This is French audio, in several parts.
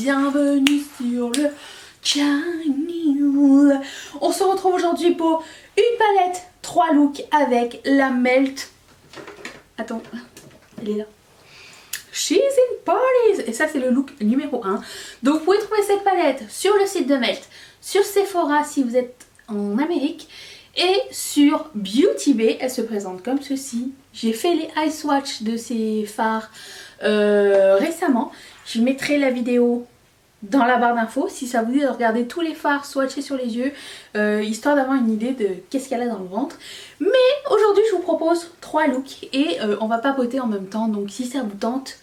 bienvenue sur le channel. On se retrouve aujourd'hui pour une palette 3 looks avec la Melt. Attends, elle est là. She's in parties. Et ça c'est le look numéro 1. Donc vous pouvez trouver cette palette sur le site de Melt, sur Sephora si vous êtes en Amérique, et sur Beauty Bay. Elle se présente comme ceci. J'ai fait les eye swatch de ces fards récemment. Je mettrai la vidéo dans la barre d'infos si ça vous dit de regarder tous les fards swatchés sur les yeux, histoire d'avoir une idée de qu'est-ce qu'elle a dans le ventre. Mais aujourd'hui je vous propose 3 looks et on va papoter en même temps, donc si ça vous tente,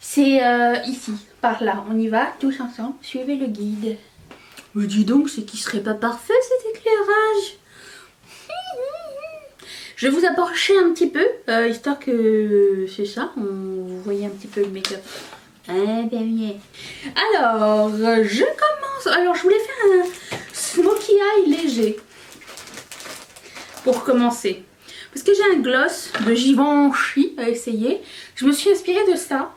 c'est ici, par là. On y va tous ensemble, suivez le guide. Mais dis donc, c'est qu'il serait pas parfait cet éclairage. Je vais vous approcher un petit peu, histoire que c'est ça, vous voyez un petit peu le make-up. Ah ben oui. Alors, je commence. Alors, je voulais faire un smokey eye léger pour commencer. Parce que j'ai un gloss de Givenchy à essayer. Je me suis inspirée de ça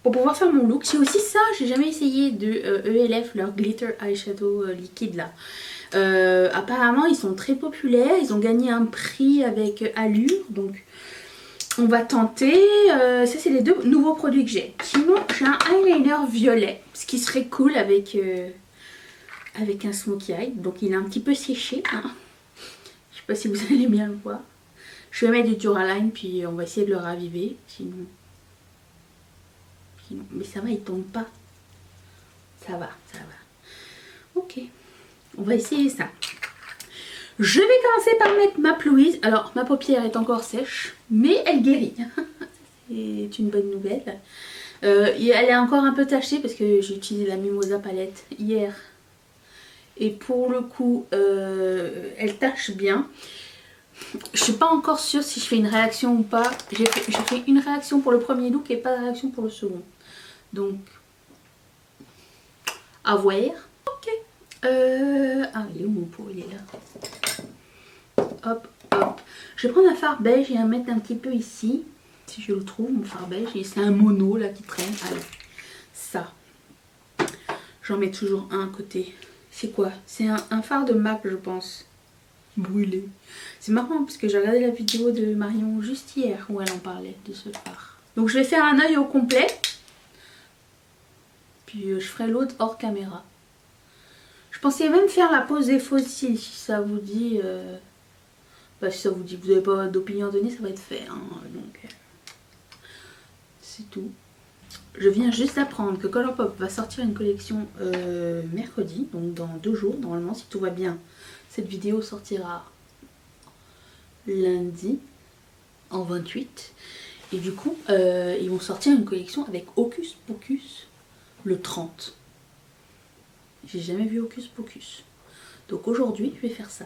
pour pouvoir faire mon look. J'ai aussi ça, j'ai jamais essayé de ELF, leur glitter eyeshadow liquide là. Apparemment ils sont très populaires, ils ont gagné un prix avec Allure, donc on va tenter. Ça c'est les 2 nouveaux produits que j'ai. Sinon j'ai un eyeliner violet, ce qui serait cool avec, avec un smokey eye, donc il est un petit peu séché hein. Je sais pas si vous allez bien le voir. Je vais mettre du Duraline puis on va essayer de le raviver, sinon mais ça va, il tombe pas. Ça va, ça va. Ok. On va essayer ça. Je vais commencer par mettre ma Louise. Alors, ma paupière est encore sèche, mais elle guérit. C'est une bonne nouvelle. Elle est encore un peu tachée parce que j'ai utilisé la Mimosa palette hier. Et pour le coup, elle tache bien. Je suis pas encore sûre si je fais une réaction ou pas. J'ai fait une réaction pour le premier look et pas de réaction pour le second. Donc, à voir. Ok. Ah, il est où mon pot? Il est là. Hop, hop. Je vais prendre un fard beige et en mettre un petit peu ici. Si je le trouve, mon fard beige. Et c'est un mono là qui traîne. Allez, ça. J'en mets toujours un à côté. C'est quoi? C'est un fard de MAC, je pense. Brûlé. C'est marrant parce que j'ai regardé la vidéo de Marion juste hier où elle en parlait de ce fard. Donc je vais faire un œil au complet. Puis je ferai l'autre hors caméra. Je pensais même faire la pose des fossiles si ça vous dit. Bah, si ça vous dit, vous n'avez pas d'opinion à donner, ça va être fait. Hein, donc c'est tout. Je viens juste d'apprendre que Colourpop va sortir une collection mercredi, donc dans 2 jours normalement si tout va bien. Cette vidéo sortira lundi en 28. Et du coup, ils vont sortir une collection avec Hocus Pocus le 30. J'ai jamais vu Hocus Pocus. Donc aujourd'hui, je vais faire ça.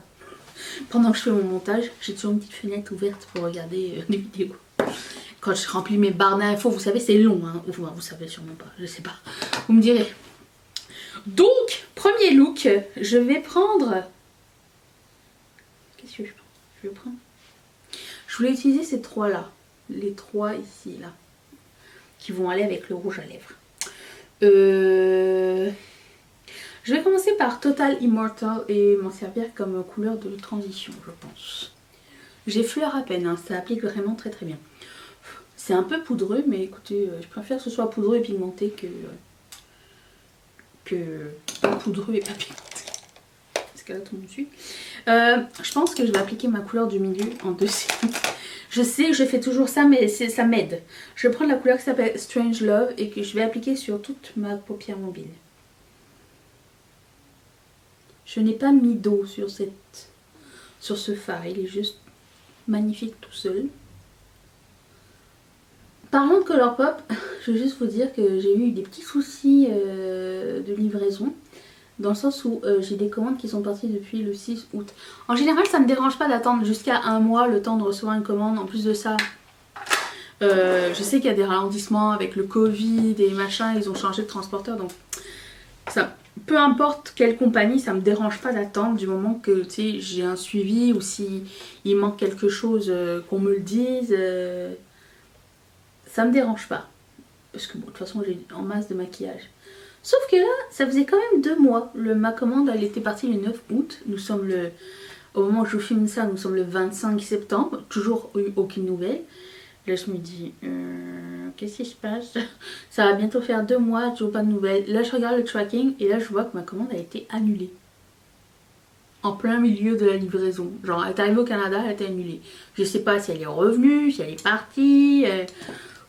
Pendant que je fais mon montage, j'ai toujours une petite fenêtre ouverte pour regarder des vidéos. Quand je remplis mes barres d'infos, vous savez, c'est long. Hein. Enfin, vous savez sûrement pas, je sais pas. Vous me direz. Donc, premier look, je vais prendre... Qu'est-ce que je prends? Je vais prendre... Je voulais utiliser ces 3 là. Les 3 ici, là. Qui vont aller avec le rouge à lèvres. Je vais commencer par Total Immortal et m'en servir comme couleur de transition, je pense. J'effleure à peine, hein, ça applique vraiment très très bien. C'est un peu poudreux, mais écoutez, je préfère que ce soit poudreux et pigmenté que pas poudreux et pas pigmenté. Parce que là tout le monde suit. Je pense que je vais appliquer ma couleur du milieu en dessus. Je sais que je fais toujours ça, mais ça m'aide. Je vais prendre la couleur qui s'appelle Strange Love et que je vais appliquer sur toute ma paupière mobile. Je n'ai pas mis d'eau sur ce fard, il est juste magnifique tout seul. Parlant de Colourpop, je veux juste vous dire que j'ai eu des petits soucis de livraison. Dans le sens où j'ai des commandes qui sont parties depuis le 6 août. En général, ça ne me dérange pas d'attendre jusqu'à 1 mois le temps de recevoir une commande. En plus de ça, je sais qu'il y a des ralentissements avec le Covid et machin. Ils ont changé de transporteur. Donc, ça, peu importe quelle compagnie, ça me dérange pas d'attendre du moment que j'ai un suivi ou si il manque quelque chose, qu'on me le dise. Ça me dérange pas. Parce que bon, de toute façon, j'ai en masse de maquillage. Sauf que là, ça faisait quand même 2 mois. Ma commande, elle était partie le 9 août. Nous sommes au moment où je filme ça, nous sommes le 25 septembre. Toujours eu aucune nouvelle. Là, je me dis, qu'est-ce qui se passe? Ça va bientôt faire 2 mois, toujours pas de nouvelles. Là, je regarde le tracking et là, je vois que ma commande a été annulée. En plein milieu de la livraison. Genre, elle est arrivée au Canada, elle a été annulée. Je sais pas si elle est revenue, si elle est partie.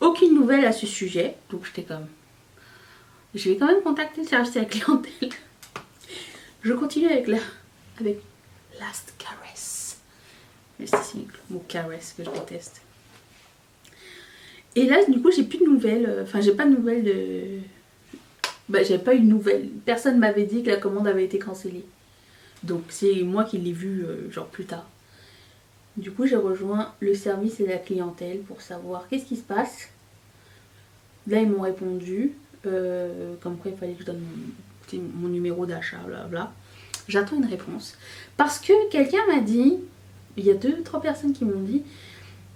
Aucune nouvelle à ce sujet. Donc, j'étais comme... Je vais quand même contacter le service à la clientèle. Je continue avec Last Caress. C'est le mot caress que je déteste. Et là, du coup, j'ai plus de nouvelles. Enfin, j'ai pas de nouvelles de... Bah, j'avais pas eu de nouvelles. Personne m'avait dit que la commande avait été cancellée. Donc, c'est moi qui l'ai vu, genre, plus tard. Du coup, j'ai rejoint le service et la clientèle pour savoir qu'est-ce qui se passe. Là, ils m'ont répondu. Comme quoi, il fallait que je donne mon numéro d'achat, blablabla. J'attends une réponse. Parce que quelqu'un m'a dit, il y a 2-3 personnes qui m'ont dit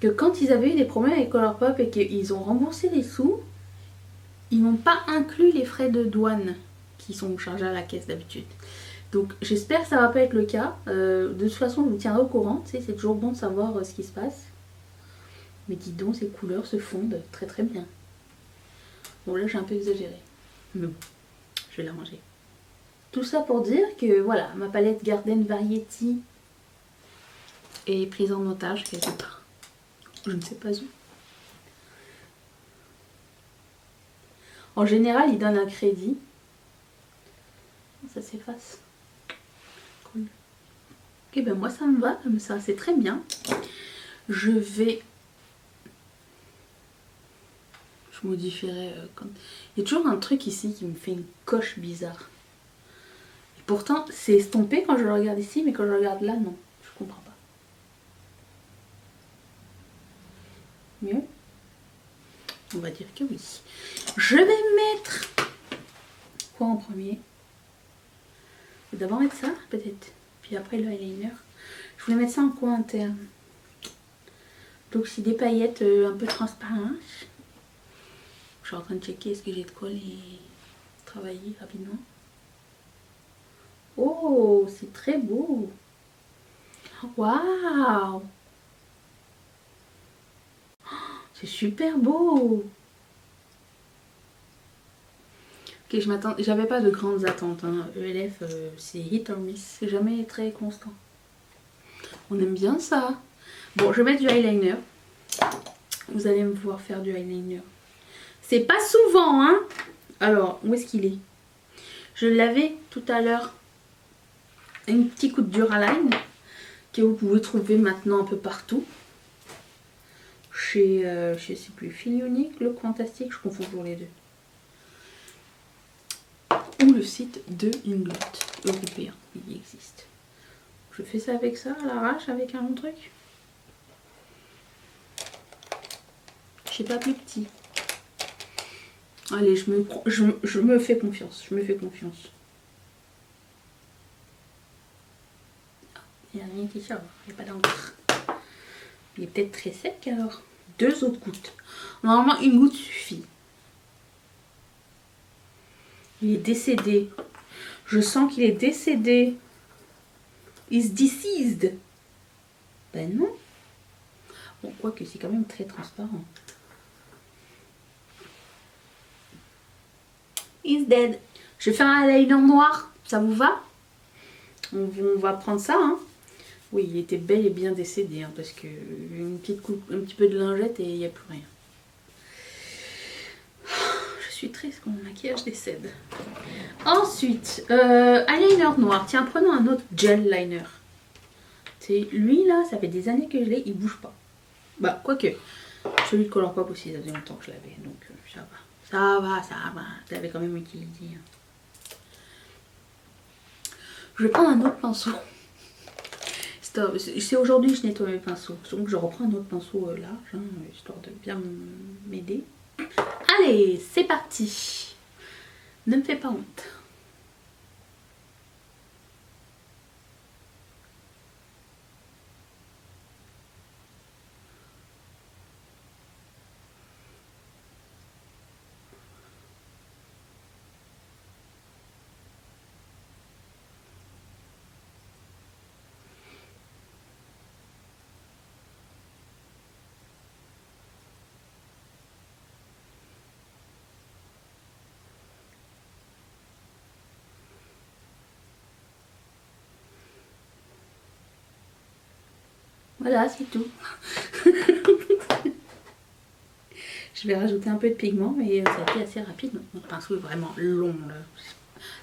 que quand ils avaient eu des problèmes avec Colourpop et qu'ils ont remboursé les sous, ils n'ont pas inclus les frais de douane qui sont chargés à la caisse d'habitude. Donc j'espère que ça va pas être le cas. De toute façon, je vous tiendrai au courant. Tu sais, c'est toujours bon de savoir ce qui se passe. Mais dis donc, ces couleurs se fondent très très bien. Bon, là j'ai un peu exagéré. Mais bon, je vais la ranger. Tout ça pour dire que voilà, ma palette Garden Variety est prise en otage quelque part. Je ne sais pas où. En général, ils donnent un crédit. Ça s'efface. Cool. Ok, ben moi ça me va, comme ça, c'est très bien. Je vais... Je modifierai quand... Il y a toujours un truc ici qui me fait une coche bizarre. Et pourtant, c'est estompé quand je le regarde ici, mais quand je le regarde là, non. Je comprends pas. Mieux? On va dire que oui. Je vais mettre... Quoi en premier? Je vais d'abord mettre ça, peut-être. Puis après le eyeliner. Je voulais mettre ça en coin interne. Donc c'est des paillettes un peu transparentes. Je suis en train de checker est-ce que j'ai de quoi les travailler rapidement. Oh, c'est très beau. Waouh. C'est super beau. Ok, j'avais pas de grandes attentes. Hein. ELF, c'est hit or miss. C'est jamais très constant. On aime bien ça. Bon, je vais mettre du eyeliner. Vous allez me voir faire du eyeliner. C'est pas souvent, hein. Alors, où est-ce qu'il est? Je l'avais tout à l'heure. Un petit coup de Duraline que vous pouvez trouver maintenant un peu partout. Chez, je sais plus, Fil Unique, Look Fantastique, je confonds toujours les deux. Ou le site de Inglot européen, il existe. Je fais ça avec ça, à l'arrache, avec un long truc. Je sais pas plus petit. Allez, je me fais confiance, je me fais confiance. Il n'y a rien qui sort, il n'y a pas d'encre. Il est peut-être très sec alors. 2 autres gouttes. Normalement, une goutte suffit. Il est décédé. Je sens qu'il est décédé. Is deceased. Ben non. Bon, quoique c'est quand même très transparent. Is dead. Je vais faire un eyeliner noir. Ça vous va? On va prendre ça, hein. Oui, il était bel et bien décédé, hein, parce que une petite coupe, un petit peu de lingette et il n'y a plus rien. Je suis triste quand mon maquillage décède. Ensuite, eyeliner noir. Tiens, prenons un autre gel liner. Lui là, ça fait des années que je l'ai, il bouge pas. Bah, quoique, celui de Colourpop aussi, ça faisait longtemps que je l'avais, donc ça va. Ça va, ça va. Je l'avais quand même utilisé. Je vais prendre un autre pinceau. C'est aujourd'hui que je nettoie mes pinceaux. Donc je reprends un autre pinceau large, hein, histoire de bien m'aider. Allez, c'est parti. Ne me fais pas honte. Voilà, c'est tout. Je vais rajouter un peu de pigment, mais ça a été assez rapide. Mon pinceau est vraiment long là.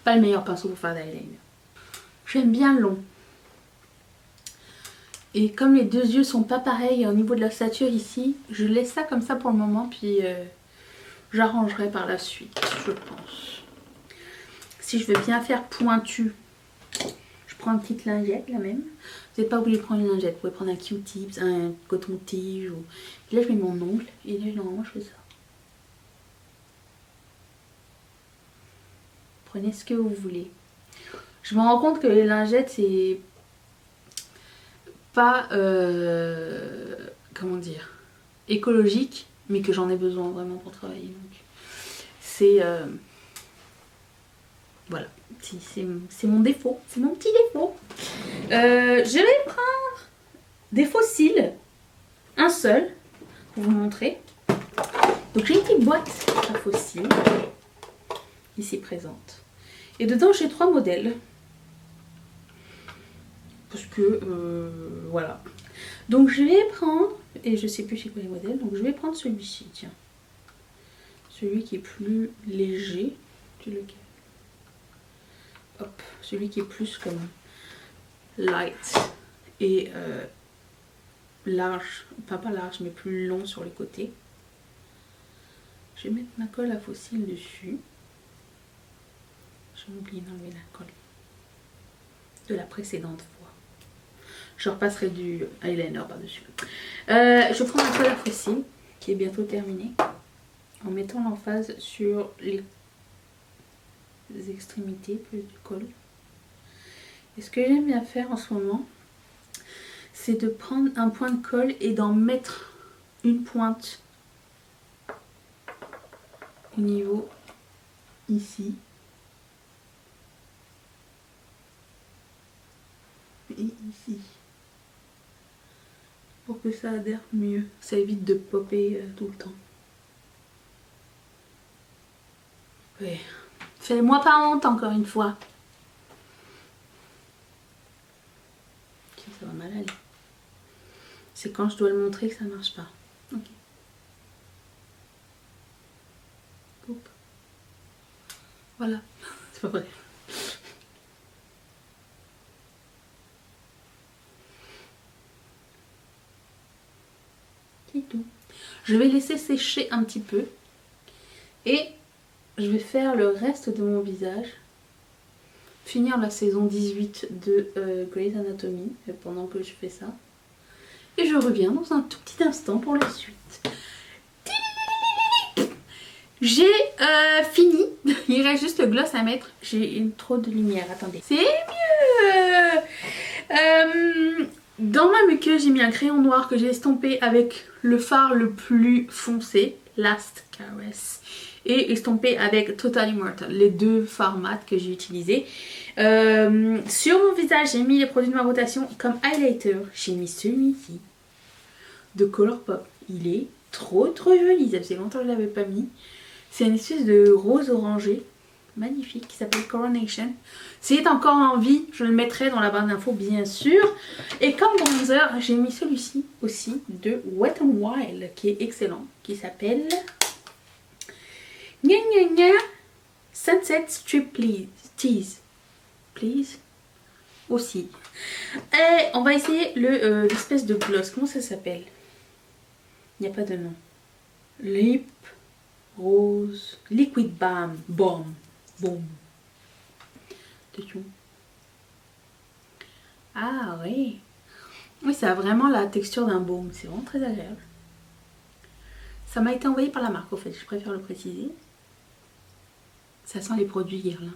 Pas le meilleur pinceau pour faire d'eyeliner. J'aime bien long. Et comme les deux yeux sont pas pareils au niveau de la stature ici, je laisse ça comme ça pour le moment, puis j'arrangerai par la suite, je pense. Si je veux bien faire pointu, je prends une petite lingette là même. Vous n'êtes pas obligé de prendre une lingette, vous pouvez prendre un Q-tips, un coton-tige. Ou... Là je mets mon ongle et là normalement je fais ça. Prenez ce que vous voulez. Je me rends compte que les lingettes c'est pas comment dire, écologique, mais que j'en ai besoin vraiment pour travailler. Donc c'est voilà, c'est mon défaut, c'est mon petit défaut. Je vais prendre des fossiles, un seul, pour vous montrer. Donc j'ai une petite boîte à fossiles, ici présente. Et dedans j'ai 3 modèles. Parce que, voilà. Donc je vais prendre, et je sais plus c'est quoi les modèles, donc je vais prendre celui-ci, tiens. Celui qui est plus léger. C'est lequel? Hop, celui qui est plus comme light et large, enfin pas large mais plus long sur les côtés. Je vais mettre ma colle à fossiles dessus. J'ai oublié d'enlever la colle de la précédente fois. Je repasserai du eyeliner par-dessus. Je prends ma colle à fossiles qui est bientôt terminée en mettant l'emphase sur les extrémités plus du col. Et ce que j'aime bien faire en ce moment, c'est de prendre un point de colle et d'en mettre une pointe au niveau ici et ici pour que ça adhère mieux. Ça évite de popper tout le temps. Ouais. Fais-moi pas honte encore une fois. Ça va mal aller. C'est quand je dois le montrer que ça marche pas. Ok. Coupe. Voilà. C'est pas vrai. C'est tout. Je vais laisser sécher un petit peu. Et je vais faire le reste de mon visage. Finir la saison 18 de Grey's Anatomy pendant que je fais ça. Et je reviens dans un tout petit instant pour la suite. J'ai fini. Il reste juste le gloss à mettre. J'ai trop de lumière. Attendez. C'est mieux. Dans ma muqueuse, j'ai mis un crayon noir que j'ai estompé avec le fard le plus foncé. Last Caress. Et estompé avec Total Immortal. Les deux fards mat que j'ai utilisés. Sur mon visage, j'ai mis les produits de ma rotation. Comme highlighter, j'ai mis celui-ci. De Colourpop. Il est trop joli. Ça faisait longtemps que je ne l'avais pas mis. C'est une espèce de rose orangé. Magnifique. Qui s'appelle Coronation. S'il est encore en vie, je le mettrai dans la barre d'infos bien sûr. Et comme bronzer, j'ai mis celui-ci aussi de Wet n Wild. Qui est excellent. Qui s'appelle... Gna gna gna Sunset Strip Tease. Please. Aussi. Et on va essayer l'espèce de gloss. Comment ça s'appelle? Il n'y a pas de nom. Lip Rose Liquid Balm. Bomb. Ah oui. Oui, ça a vraiment la texture d'un baume. C'est vraiment très agréable. Ça m'a été envoyé par la marque, au fait. Je préfère le préciser. Ça sent les produits Guerlain.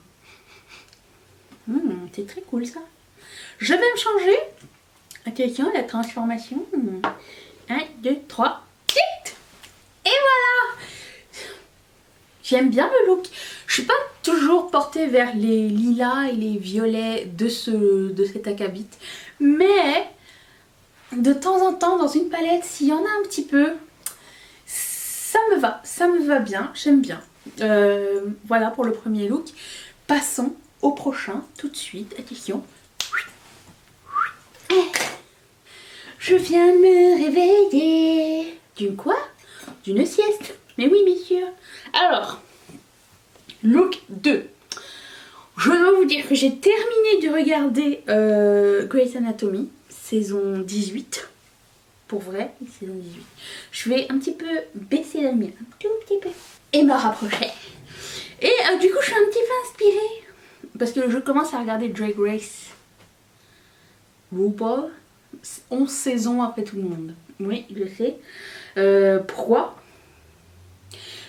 C'est très cool ça. Je vais me changer. Attention, la transformation. 1, 2, 3. Et voilà. J'aime bien le look. Je suis pas toujours portée vers les lilas et les violets de cet acabit. Mais de temps en temps, dans une palette, s'il y en a un petit peu, ça me va bien. J'aime bien. Voilà pour le premier look. Passons au prochain tout de suite. Attention. Je viens de me réveiller. D'une quoi? D'une sieste. Mais oui, messieurs. Alors, look 2. Je dois vous dire que j'ai terminé de regarder Grey's Anatomy, saison 18. Pour vrai, saison 18. Je vais un petit peu baisser la lumière, un tout petit peu. Et me rapprocher. Et du coup, je suis un petit peu inspirée. Parce que je commence à regarder Drag Race RuPaul. 11 saisons après tout le monde. Oui, je sais. Pourquoi?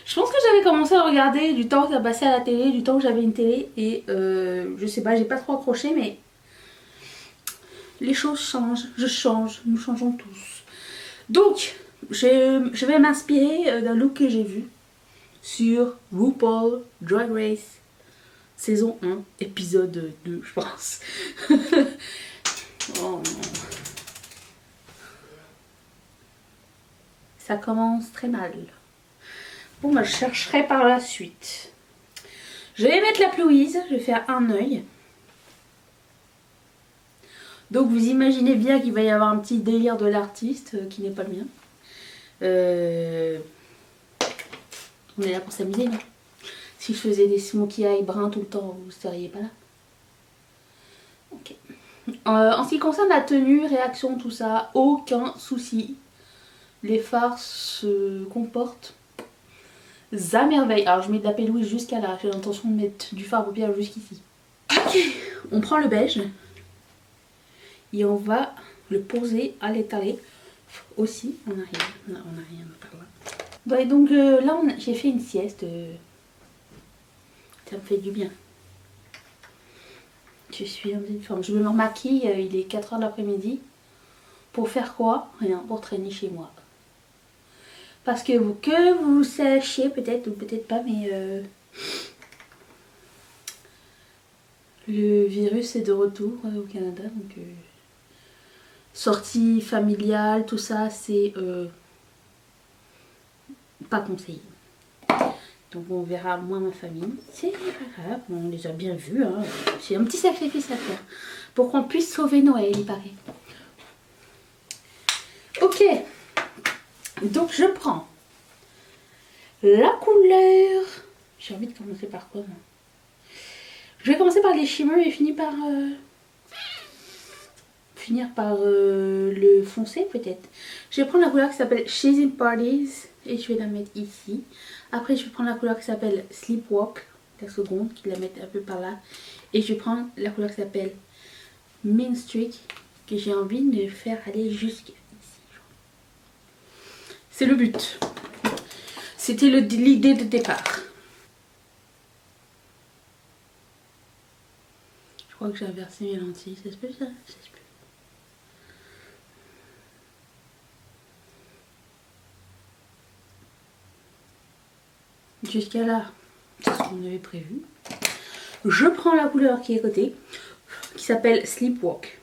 Je pense que j'avais commencé à regarder du temps que ça passait à la télé, du temps que j'avais une télé. Et je sais pas, j'ai pas trop accroché, mais les choses changent. Je change, nous changeons tous. Donc, je vais m'inspirer d'un look que j'ai vu sur RuPaul Drag Race saison 1, épisode 2, je pense. Oh non. Ça commence très mal. Bon, bah, je chercherai par la suite. Je vais mettre la Plouise, je vais faire un œil. Donc vous imaginez bien qu'il va y avoir un petit délire de l'artiste qui n'est pas le mien. On est là pour s'amuser, non? Si je faisais des smokey eye bruns tout le temps, vous ne seriez pas là. Ok. En ce qui concerne la tenue, réaction, tout ça, aucun souci. Les fards se comportent à merveille. Alors je mets de la pelouise jusqu'à là. J'ai l'intention de mettre du fard à paupières jusqu'ici. Ok. On prend le beige. Et on va le poser à l'étaler aussi en arrière. Non, en arrière, par là. Bon, et donc là, j'ai fait une sieste. Ça me fait du bien. Je suis en pleine forme. Je me remaquille, il est 4h de l'après-midi. Pour faire quoi? Rien, pour traîner chez moi. Parce que vous sachiez peut-être ou peut-être pas, mais le virus est de retour au Canada. Donc sortie familiale, tout ça, c'est pas conseillé. Donc on verra moins ma famille. C'est pas grave, on les a bien vus. Hein. C'est un petit sacrifice à faire. Pour qu'on puisse sauver Noël, il paraît. Ok. Donc je prends la couleur. J'ai envie de commencer par quoi, moi? Je vais commencer par les shimmers et finir par le foncé peut-être. Je vais prendre la couleur qui s'appelle Chasing Parties et je vais la mettre ici. Après je vais prendre la couleur qui s'appelle Sleepwalk, la seconde, qui la mettre un peu par là. Et je vais prendre la couleur qui s'appelle Mean Streak, que j'ai envie de faire aller jusqu'ici. C'est le but. C'était l'idée de départ. Je crois que j'ai inversé mes lentilles. Ça se peut ça? Ça se peut. Jusqu'à là, c'est ce qu'on avait prévu. Je prends la couleur qui est à côté, qui s'appelle Sleepwalk.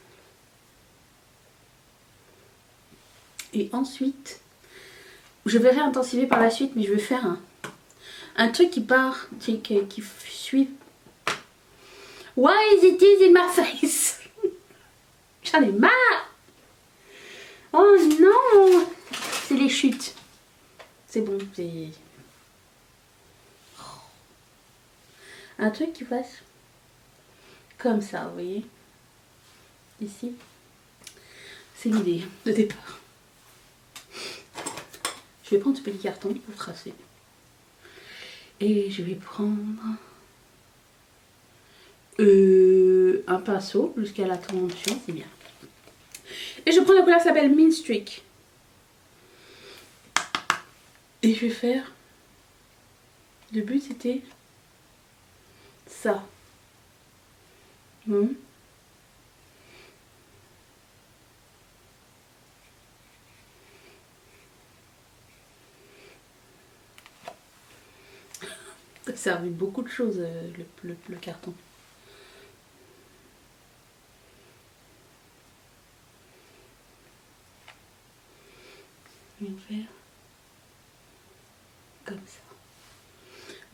Et ensuite, je vais réintensifier par la suite, mais je vais faire un truc qui part, qui suit. Why is it in my face? J'en ai marre. Oh non. C'est les chutes. C'est bon, c'est... Un truc qui fasse comme ça, vous voyez? Ici. C'est l'idée de départ. Je vais prendre ce petit carton pour tracer. Et je vais prendre un pinceau jusqu'à la torsion, c'est bien. Et je prends la couleur qui s'appelle Mean Streak. Et je vais faire... Le but c'était ça. Ça sert à beaucoup de choses le carton. Je vais faire comme ça.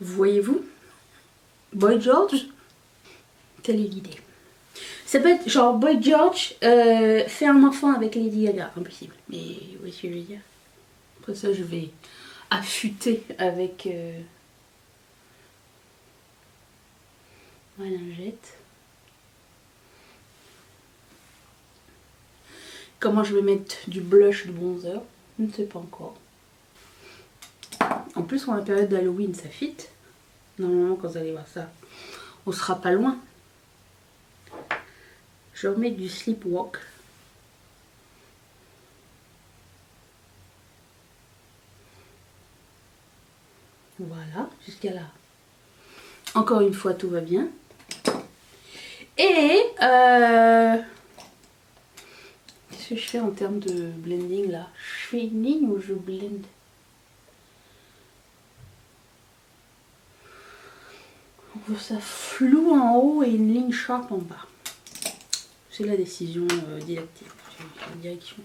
Voyez-vous? Boy George, telle est l'idée. Ça peut être genre Boy George fait un enfant avec Lady Gaga. Impossible. Mais vous voyez ce que je veux dire. Après ça, je vais affûter avec ma lingette. Comment je vais mettre du blush, du bronzer, je ne sais pas encore. En plus, en la période d'Halloween, ça fit. Normalement, quand vous allez voir ça, on sera pas loin. Je remets du Sleepwalk. Voilà, jusqu'à là. Encore une fois, tout va bien. Et qu'est-ce que je fais en termes de blending là? Je fais une ligne ou je blend? On veut ça flou en haut et une ligne sharp en bas. C'est la décision didactique, la direction.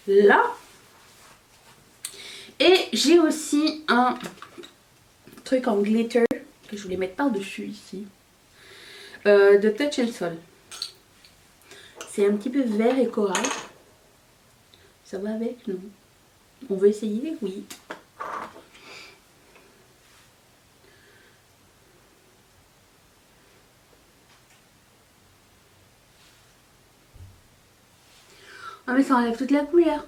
Là. Et j'ai aussi un truc en glitter que je voulais mettre par-dessus ici. De Touch and Soul. C'est un petit peu vert et corail. Ça va avec? Non. On veut essayer? Oui. Ah mais ça enlève toute la couleur.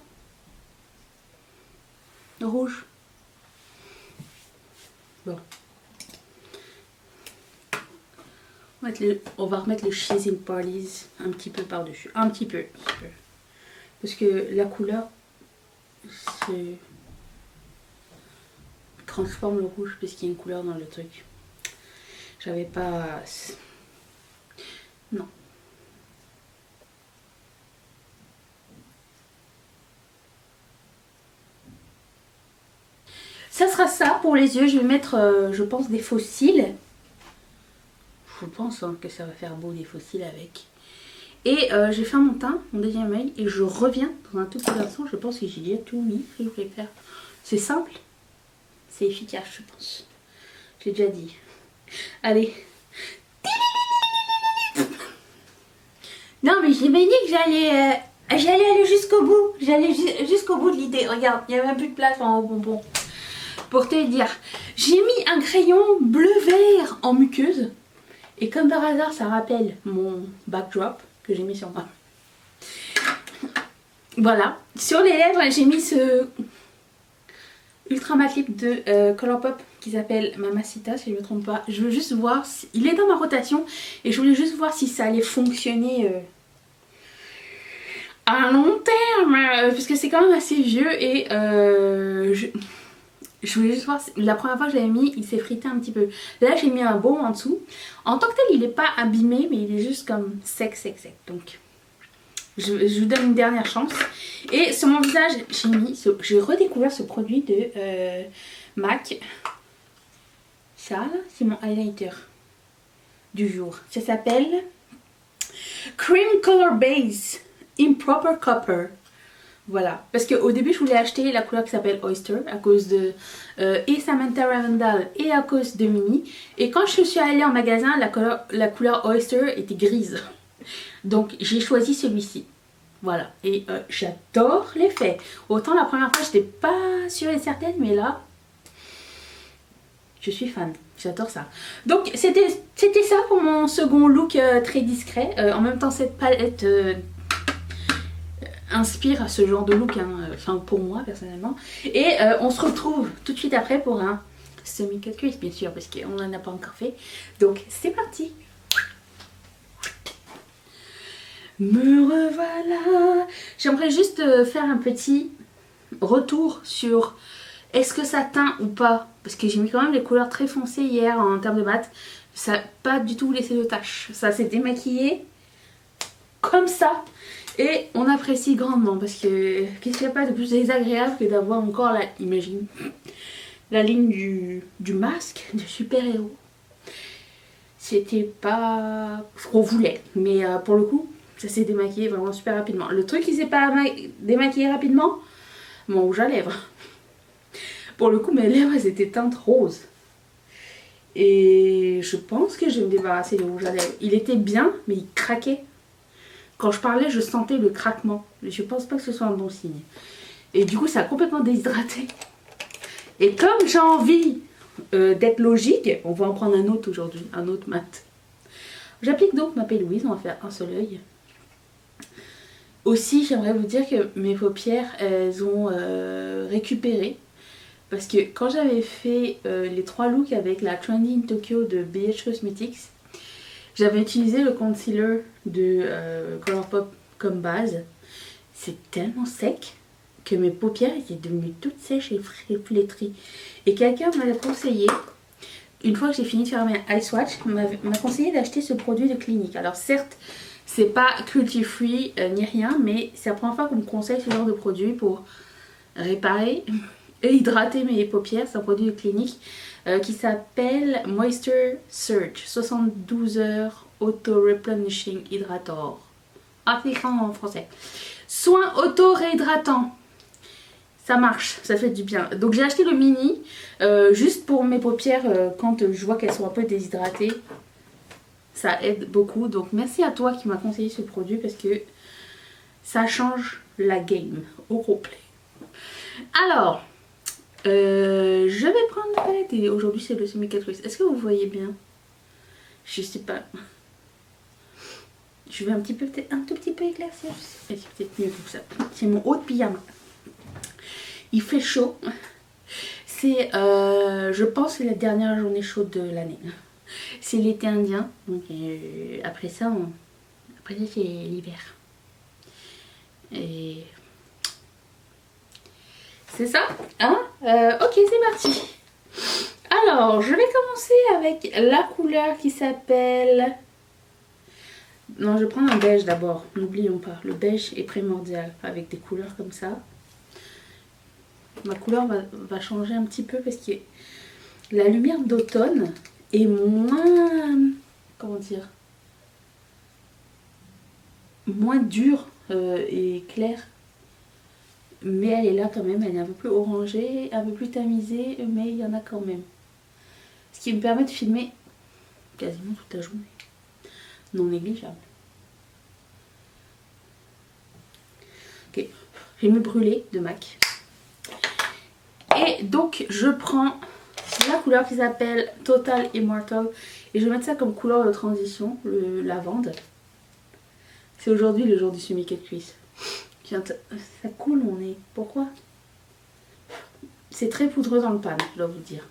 Le rouge. Bon. On va remettre le Chasing Parties un petit peu par-dessus. Un petit peu. Parce que la couleur transforme le rouge parce qu'il y a une couleur dans le truc. J'avais pas... Non. Ça sera ça pour les yeux. Je vais mettre, je pense, des faux cils. Je pense que ça va faire beau des faux cils avec. Et j'ai fait mon teint, mon deuxième œil. Et je reviens dans un tout petit instant. Je pense que j'ai déjà tout mis. Ce que je voulais faire. C'est simple. C'est efficace, je pense. J'ai déjà dit. Allez. Non, mais j'ai dit que j'allais aller jusqu'au bout. J'allais jusqu'au bout de l'idée. Regarde, il n'y avait même plus de place en haut bonbon. Pour te dire, j'ai mis un crayon bleu-vert en muqueuse. Et comme par hasard, ça rappelle mon backdrop que j'ai mis sur moi. Voilà. Sur les lèvres, j'ai mis ce Ultra Matte Lip de Colourpop qui s'appelle Mamacita, si je ne me trompe pas. Je veux juste voir, il est dans ma rotation et je voulais juste voir si ça allait fonctionner à long terme. Parce que c'est quand même assez vieux et je voulais juste voir, la première fois que je l'avais mis, il s'est frité un petit peu. Là, j'ai mis un baume en dessous. En tant que tel, il n'est pas abîmé, mais il est juste comme sec. Donc, je vous donne une dernière chance. Et sur mon visage, j'ai redécouvert ce produit de MAC. Ça, là, c'est mon highlighter du jour. Ça s'appelle Cream Color Base Improper Copper. Voilà, parce qu'au début je voulais acheter la couleur qui s'appelle Oyster à cause de et Samantha Ravendale et à cause de Mimi. Et quand je suis allée en magasin, la couleur Oyster était grise. Donc j'ai choisi celui-ci. Voilà, et j'adore l'effet. Autant la première fois j'étais pas sûre et certaine, mais là je suis fan. J'adore ça. Donc c'était ça pour mon second look très discret. En même temps cette palette... inspire à ce genre de look, hein, enfin pour moi personnellement. Et on se retrouve tout de suite après pour un semi-cut crease, bien sûr, parce qu'on n'en a pas encore fait. Donc c'est parti. Me revoilà. J'aimerais juste faire un petit retour sur est-ce que ça teint ou pas, parce que j'ai mis quand même des couleurs très foncées hier en termes de mat. Ça n'a pas du tout laissé de taches. Ça s'est démaquillé comme ça. Et on apprécie grandement parce que qu'est-ce qu'il n'y a pas de plus désagréable que d'avoir encore la, imagine, la ligne du masque de super-héros. C'était pas ce qu'on voulait, mais pour le coup, ça s'est démaquillé vraiment super rapidement. Le truc qui s'est pas démaquillé rapidement, mon rouge à lèvres. Pour le coup, mes lèvres, elles étaient teintes rose. Et je pense que je vais me débarrasser du rouge à lèvres. Il était bien, mais il craquait. Quand je parlais, je sentais le craquement. Je pense pas que ce soit un bon signe. Et du coup, ça a complètement déshydraté. Et comme j'ai envie d'être logique, on va en prendre un autre aujourd'hui, un autre mat. J'applique donc ma P. Louise, on va faire un seul œil. Aussi, j'aimerais vous dire que mes paupières, elles ont récupéré. Parce que quand j'avais fait les 3 looks avec la Trendy in Tokyo de BH Cosmetics, j'avais utilisé le concealer de Colourpop comme base. C'est tellement sec que mes paupières étaient devenues toutes sèches et flétries. Et quelqu'un m'avait conseillé, une fois que j'ai fini de faire mes eye swatch, m'a conseillé d'acheter ce produit de Clinique. Alors certes, c'est pas cruelty free ni rien, mais c'est la première fois qu'on me conseille ce genre de produit pour réparer et hydrater mes paupières. C'est un produit de Clinique qui s'appelle Moisture Surge 72 heures Auto Replenishing Hydrator. Ah, c'est écrit en français. Soin auto-réhydratant. Ça marche, ça fait du bien. Donc j'ai acheté le mini juste pour mes paupières quand je vois qu'elles sont un peu déshydratées. Ça aide beaucoup. Donc merci à toi qui m'a conseillé ce produit parce que ça change la game au complet. Alors, je vais prendre la palette et aujourd'hui c'est le semi 4 X. Est-ce que vous voyez bien? Je sais pas. Je vais un petit peu, peut-être un tout petit peu éclaircir. C'est peut-être mieux comme ça. C'est mon haut de pyjama. Il fait chaud. C'est, je pense, c'est la dernière journée chaude de l'année. C'est l'été indien. Donc après ça, c'est l'hiver. Et c'est ça, hein? Ok, c'est parti. Alors, je vais commencer avec la couleur qui s'appelle... Non, je vais prendre un beige d'abord. N'oublions pas, le beige est primordial avec des couleurs comme ça. Ma couleur va changer un petit peu parce que la lumière d'automne est moins... Comment dire? Moins dure et claire. Mais elle est là quand même, elle est un peu plus orangée, un peu plus tamisée, mais il y en a quand même. Ce qui me permet de filmer quasiment toute la journée. Non négligeable. Ok, je vais me brûler de MAC. Et donc je prends la couleur qui s'appelle Total Immortal. Et je vais mettre ça comme couleur de transition, le lavande. C'est aujourd'hui le jour du semi 4 cuisses. Ça coule mon nez. Pourquoi? C'est très poudreux dans le pan, je dois vous dire.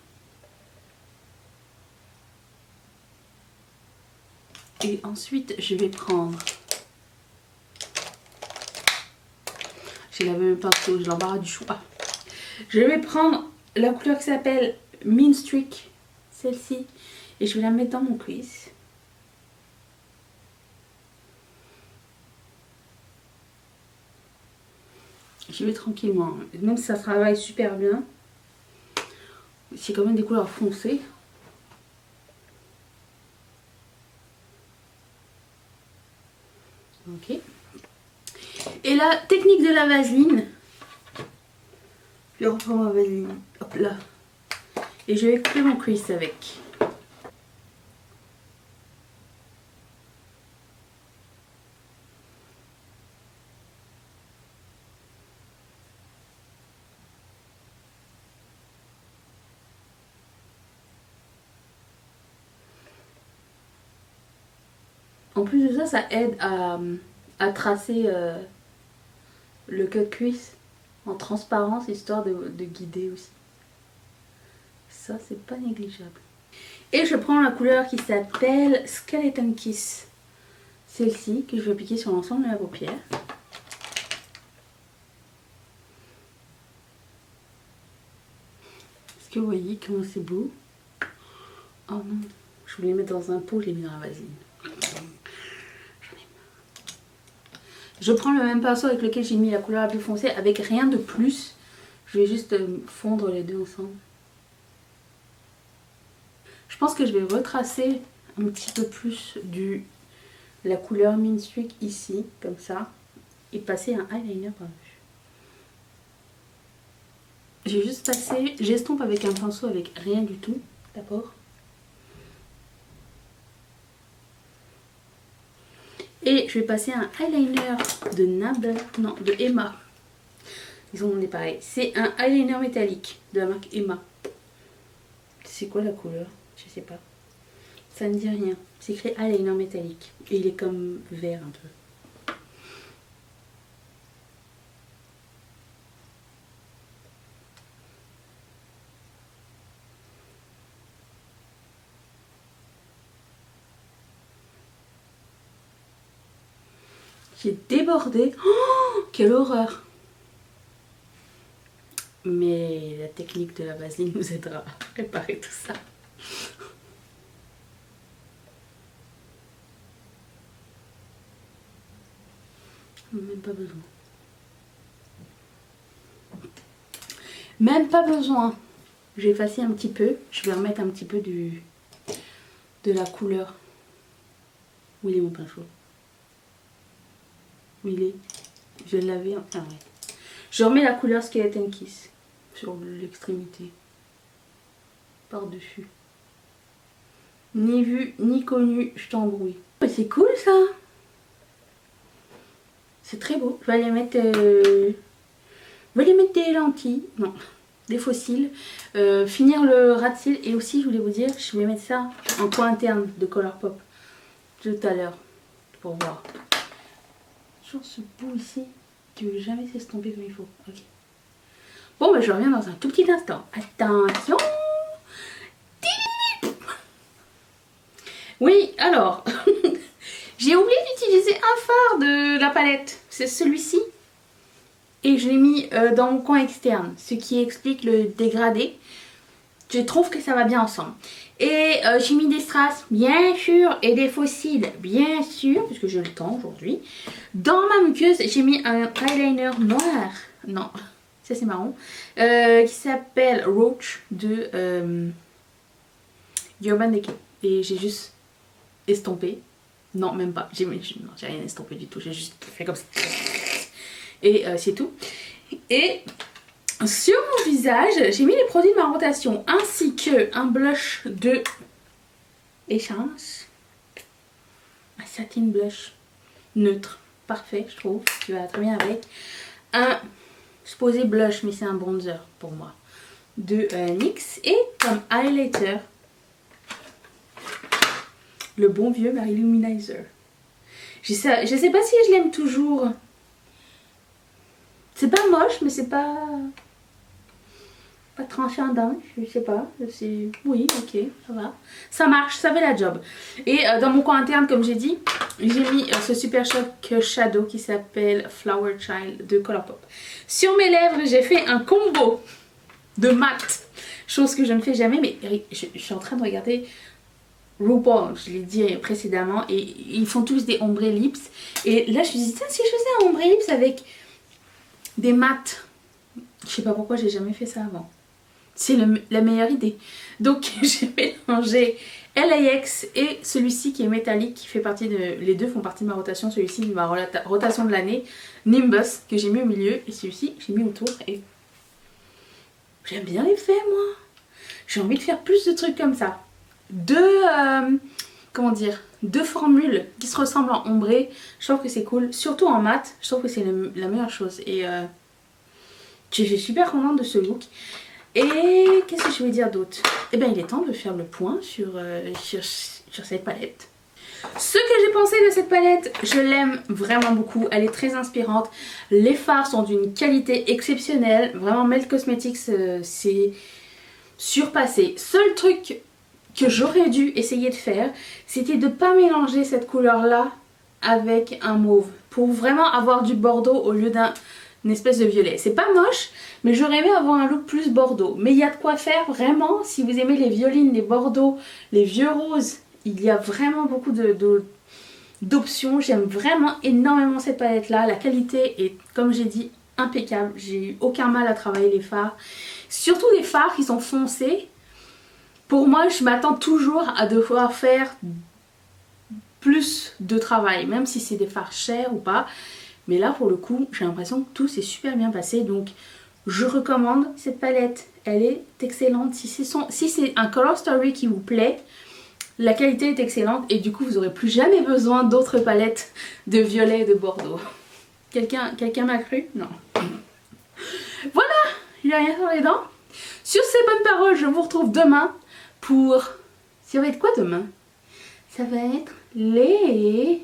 Et ensuite, je vais prendre... J'ai lavé mes pinceaux, j'ai l'embarras du choix. Je vais prendre la couleur qui s'appelle Mean Streak, celle-ci. Et je vais la mettre dans mon crease. J'y vais tranquillement. Même si ça travaille super bien. C'est quand même des couleurs foncées. Ok. Et la technique de la vaseline. Je reprends ma vaseline. Hop là. Et je vais couper mon crease avec. En plus de ça, ça aide à tracer le cut crease en transparence, histoire de guider aussi. Ça, c'est pas négligeable. Et je prends la couleur qui s'appelle Skeleton Kiss. Celle-ci, que je vais appliquer sur l'ensemble de la paupière. Est-ce que vous voyez comment c'est beau? Oh non, je voulais mettre dans un pot, je l'ai mis dans la vaseline. Je prends le même pinceau avec lequel j'ai mis la couleur la plus foncée, avec rien de plus. Je vais juste fondre les deux ensemble. Je pense que je vais retracer un petit peu plus la couleur Mean Streak ici, comme ça, et passer un eyeliner par-dessus. j'ai juste passé, j'estompe avec un pinceau avec rien du tout, d'accord. Et je vais passer un eyeliner de Nabla, non, de Emma. Ils ont des pareils. C'est un eyeliner métallique de la marque Emma. C'est quoi la couleur? Je sais pas. Ça ne dit rien. C'est écrit eyeliner métallique. Et il est comme vert un peu. J'ai débordé. Oh, quelle horreur! Mais la technique de la vaseline nous aidera à réparer tout ça. Même pas besoin. Même pas besoin. Je vais effacer un petit peu. Je vais remettre un petit peu de la couleur. Où il est mon pinceau? Où il est? Je l'avais. Ah ouais. Je remets la couleur Skeleton Kiss sur l'extrémité. Par-dessus. Ni vu, ni connu, je t'embrouille. C'est cool ça. C'est très beau. Je vais aller mettre, des lentilles. Non, des faux cils. Finir le ras de cils. Et aussi, je voulais vous dire, je vais mettre ça en coin interne de Colourpop tout à l'heure. Pour voir. Toujours ce bout ici qui ne veut jamais s'estomper comme il faut. Ok. Bon, bah, je reviens dans un tout petit instant. Attention. Oui, alors, j'ai oublié d'utiliser un fard de la palette. C'est celui-ci. Et je l'ai mis dans mon coin externe, ce qui explique le dégradé. Je trouve que ça va bien ensemble. Et j'ai mis des strass, bien sûr, et des faux cils, bien sûr, puisque j'ai le temps aujourd'hui. Dans ma muqueuse, j'ai mis un eyeliner noir. Non, ça c'est marron. Qui s'appelle Roach de Urban Decay. Et j'ai juste estompé. Non, même pas. J'ai rien estompé du tout. J'ai juste fait comme ça. Et c'est tout. Et sur mon visage, j'ai mis les produits de ma rotation. Ainsi que un blush de Essence. Un satin blush neutre. Parfait, je trouve. Qui va très bien avec. Un supposé blush, mais c'est un bronzer pour moi. De NYX. Et comme highlighter, le bon vieux Mary Luminizer. Je sais pas si je l'aime toujours. C'est pas moche, mais c'est pas transcendant. Je sais pas. Oui, ok, ça va. Ça marche, ça fait la job. Et dans mon coin interne, comme j'ai dit, j'ai mis ce Super Shock Shadow qui s'appelle Flower Child de Colourpop. Sur mes lèvres, j'ai fait un combo de mat. Chose que je ne fais jamais, mais je suis en train de regarder RuPaul, je l'ai dit précédemment, et ils font tous des ombre lips. Et là, je me suis dit, tiens, si je faisais un ombre lips avec des mats, je sais pas pourquoi j'ai jamais fait ça avant. C'est la meilleure idée. Donc, j'ai mélangé LAX et celui-ci qui est métallique, qui fait partie de. Les deux font partie de ma rotation. Celui-ci, de ma rotation de l'année, Nimbus, que j'ai mis au milieu, et celui-ci, j'ai mis autour. Et j'aime bien les faire, moi. J'ai envie de faire plus de trucs comme ça. Comment dire, deux formules qui se ressemblent en ombré. Je trouve que c'est cool, surtout en mat. Je trouve que c'est la meilleure chose. Et je suis super contente de ce look. Et qu'est-ce que je voulais dire d'autre? Eh bien, il est temps de faire le point sur cette palette. Ce que j'ai pensé de cette palette, je l'aime vraiment beaucoup. Elle est très inspirante. Les fards sont d'une qualité exceptionnelle. Vraiment, Melt Cosmetics, c'est surpassé. Seul truc que j'aurais dû essayer de faire, c'était de ne pas mélanger cette couleur là avec un mauve, pour vraiment avoir du bordeaux au lieu d'une espèce de violet. C'est pas moche, mais j'aurais aimé avoir un look plus bordeaux. Mais il y a de quoi faire vraiment. Si vous aimez les violines, les bordeaux, les vieux roses, il y a vraiment beaucoup d'options. J'aime vraiment énormément cette palette là. La qualité est, comme j'ai dit, impeccable. J'ai eu aucun mal à travailler les fards, surtout les fards qui sont foncés. Pour moi, je m'attends toujours à devoir faire plus de travail, même si c'est des fards chers ou pas. Mais là, pour le coup, j'ai l'impression que tout s'est super bien passé. Donc, Je recommande cette palette, elle est excellente. Si c'est un Color Story qui vous plaît, la qualité est excellente et du coup vous n'aurez plus jamais besoin d'autres palettes de violet et de bordeaux. Quelqu'un m'a cru? Non. Voilà, il n'y a rien sur les dents. Sur ces bonnes paroles, je vous retrouve demain pour... Ça va être quoi demain? Ça va être le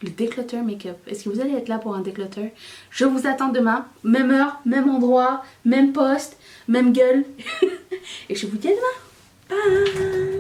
declutter make-up. Est-ce que vous allez être là pour un declutter? Je vous attends demain, même heure, même endroit, même poste, même gueule. Et je vous dis à demain. Bye.